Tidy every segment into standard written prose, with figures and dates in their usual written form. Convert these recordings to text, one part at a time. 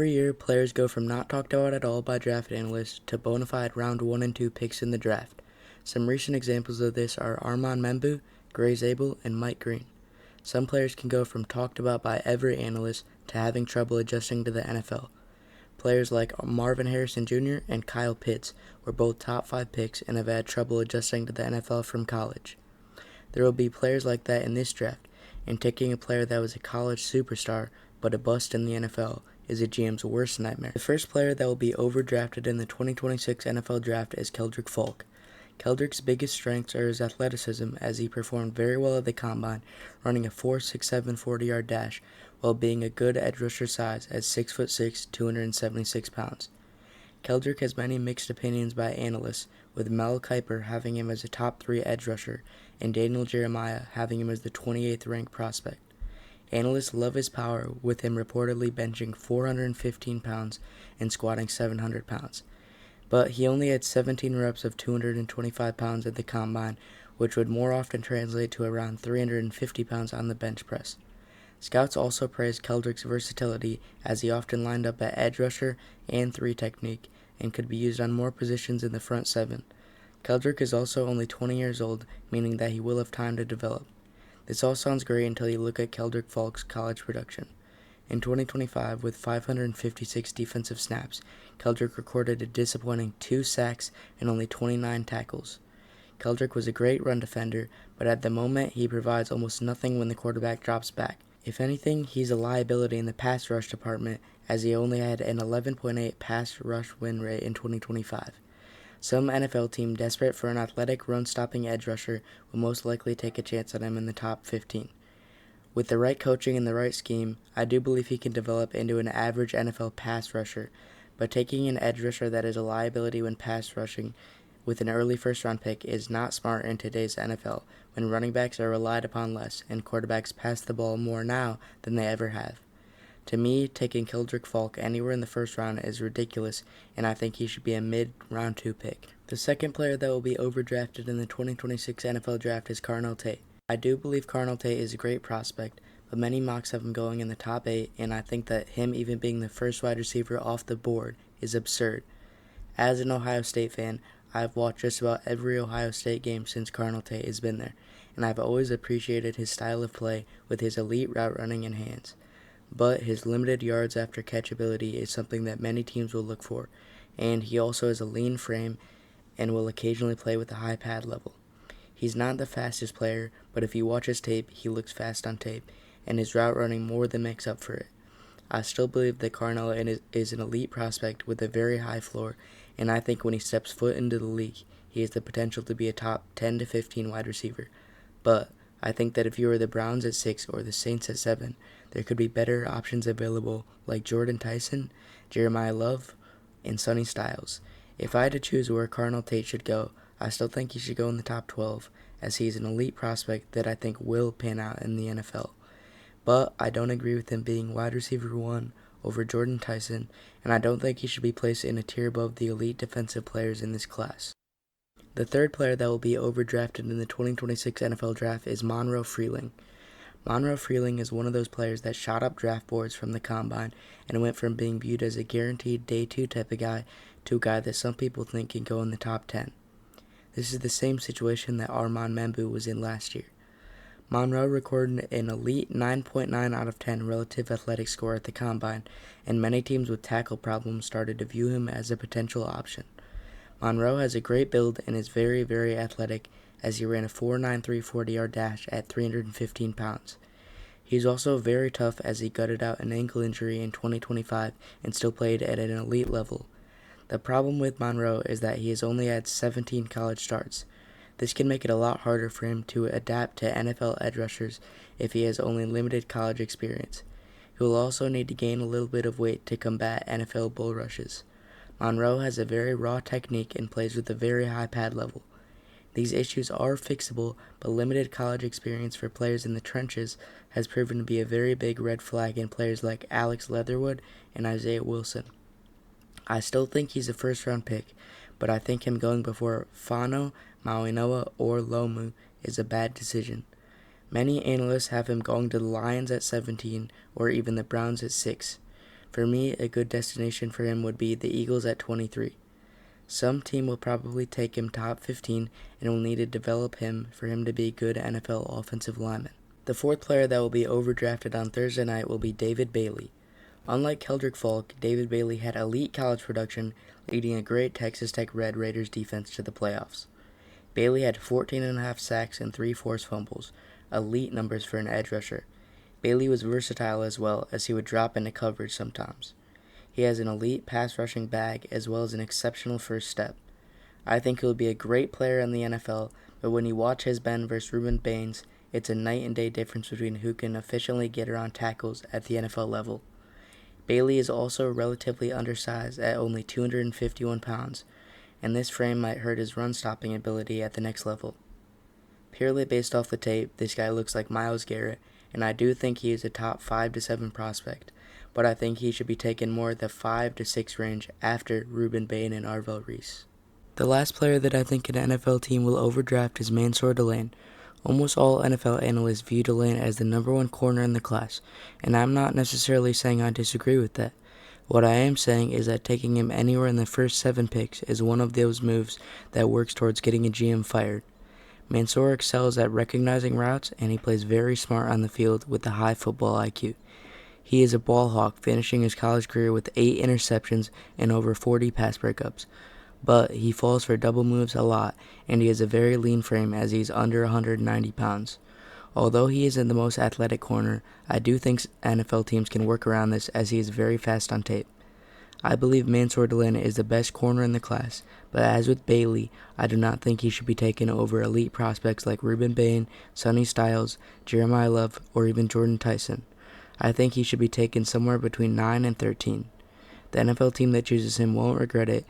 Every year, players go from not talked about at all by draft analysts to bona fide round 1 and 2 picks in the draft. Some recent examples of this are Armand Membu, Gray Zabel, and Mike Green. Some players can go from talked about by every analyst to having trouble adjusting to the NFL. Players like Marvin Harrison Jr. and Kyle Pitts were both top 5 picks and have had trouble adjusting to the NFL from college. There will be players like that in this draft, and taking a player that was a college superstar but a bust in the NFL is a GM's worst nightmare. The first player that will be overdrafted in the 2026 NFL Draft is Keldric Faulk. Keldric's biggest strengths are his athleticism, as he performed very well at the Combine, running a 4.67 40-yard dash while being a good edge rusher size at 6'6", 276 pounds. Keldric has many mixed opinions by analysts, with Mel Kiper having him as a top 3 edge rusher and Daniel Jeremiah having him as the 28th ranked prospect. Analysts love his power, with him reportedly benching 415 pounds and squatting 700 pounds. But he only had 17 reps of 225 pounds at the Combine, which would more often translate to around 350 pounds on the bench press. Scouts also praised Keldric's versatility, as he often lined up at edge rusher and 3 technique and could be used on more positions in the front 7. Keldric is also only 20 years old, meaning that he will have time to develop. This all sounds great until you look at Keldric Faulk's college production. In 2025, with 556 defensive snaps, Keldric recorded a disappointing 2 sacks and only 29 tackles. Keldric was a great run defender, but at the moment he provides almost nothing when the quarterback drops back. If anything, he's a liability in the pass rush department, as he only had an 11.8 pass rush win rate in 2025. Some NFL team desperate for an athletic run-stopping edge rusher will most likely take a chance on him in the top 15. With the right coaching and the right scheme, I do believe he can develop into an average NFL pass rusher, but taking an edge rusher that is a liability when pass rushing with an early first-round pick is not smart in today's NFL, when running backs are relied upon less and quarterbacks pass the ball more now than they ever have. To me, taking Keldric Faulk anywhere in the first round is ridiculous, and I think he should be a mid-round 2 pick. The second player that will be overdrafted in the 2026 NFL Draft is Carnell Tate. I do believe Carnell Tate is a great prospect, but many mocks have him going in the top 8, and I think that him even being the first wide receiver off the board is absurd. As an Ohio State fan, I've watched just about every Ohio State game since Carnell Tate has been there, and I've always appreciated his style of play with his elite route running and hands. But his limited yards after catch ability is something that many teams will look for, and he also has a lean frame and will occasionally play with a high pad level. He's not the fastest player, but if you watch his tape, he looks fast on tape, and his route running more than makes up for it. I still believe that Carnell is an elite prospect with a very high floor, and I think when he steps foot into the league, he has the potential to be a top 10 to 15 wide receiver. But I think that if you are the Browns at 6 or the Saints at 7, there could be better options available like Jordan Tyson, Jeremiah Love, and Sonny Styles. If I had to choose where Carnell Tate should go, I still think he should go in the top 12, as he is an elite prospect that I think will pan out in the NFL. But I don't agree with him being wide receiver 1 over Jordan Tyson, and I don't think he should be placed in a tier above the elite defensive players in this class. The third player that will be overdrafted in the 2026 NFL Draft is Monroe Freeling. Monroe Freeling is one of those players that shot up draft boards from the Combine and went from being viewed as a guaranteed day 2 type of guy to a guy that some people think can go in the top 10. This is the same situation that Armand Membu was in last year. Monroe recorded an elite 9.9 out of 10 relative athletic score at the Combine, and many teams with tackle problems started to view him as a potential option. Monroe has a great build and is very, very athletic, as he ran a 4.93 40-yard dash at 315 pounds. He's also very tough, as he gutted out an ankle injury in 2025 and still played at an elite level. The problem with Monroe is that he has only had 17 college starts. This can make it a lot harder for him to adapt to NFL edge rushers if he has only limited college experience. He will also need to gain a little bit of weight to combat NFL bull rushes. Monroe has a very raw technique and plays with a very high pad level. These issues are fixable, but limited college experience for players in the trenches has proven to be a very big red flag in players like Alex Leatherwood and Isaiah Wilson. I still think he's a first-round pick, but I think him going before Fano, Mauinoa, or Lomu is a bad decision. Many analysts have him going to the Lions at 17 or even the Browns at 6. For me, a good destination for him would be the Eagles at 23. Some team will probably take him top 15 and will need to develop him for him to be a good NFL offensive lineman. The fourth player that will be overdrafted on Thursday night will be David Bailey. Unlike Keldric Faulk, David Bailey had elite college production, leading a great Texas Tech Red Raiders defense to the playoffs. Bailey had 14.5 sacks and 3 forced fumbles, elite numbers for an edge rusher. Bailey was versatile as well, as he would drop into coverage sometimes. He has an elite pass rushing bag as well as an exceptional first step. I think he'll be a great player in the NFL, but when you watch his bend versus Ruben Baines, it's a night and day difference between who can efficiently get around tackles at the NFL level. Bailey is also relatively undersized at only 251 pounds, and this frame might hurt his run-stopping ability at the next level. Purely based off the tape, this guy looks like Myles Garrett, and I do think he is a top 5 to 7 prospect, but I think he should be taken more at the 5 to 6 range after Ruben Bain and Arvell Reese. The last player that I think an NFL team will overdraft is Mansoor Delane. Almost all NFL analysts view Delane as the number 1 corner in the class, and I'm not necessarily saying I disagree with that. What I am saying is that taking him anywhere in the first 7 picks is one of those moves that works towards getting a GM fired. Mansoor excels at recognizing routes, and he plays very smart on the field with a high football IQ. He is a ball hawk, finishing his college career with 8 interceptions and over 40 pass breakups. But he falls for double moves a lot, and he has a very lean frame as he is under 190 pounds. Although he isn't the most athletic corner, I do think NFL teams can work around this as he is very fast on tape. I believe Mansoor Delane is the best corner in the class, but as with Bailey, I do not think he should be taken over elite prospects like Ruben Bain, Sonny Styles, Jeremiah Love, or even Jordan Tyson. I think he should be taken somewhere between 9 and 13. The NFL team that chooses him won't regret it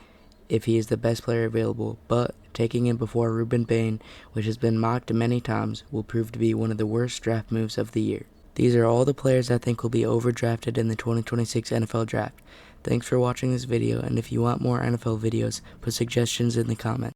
if he is the best player available, but taking him before Ruben Bain, which has been mocked many times, will prove to be one of the worst draft moves of the year. These are all the players I think will be overdrafted in the 2026 NFL Draft. Thanks for watching this video, and if you want more NFL videos, put suggestions in the comments.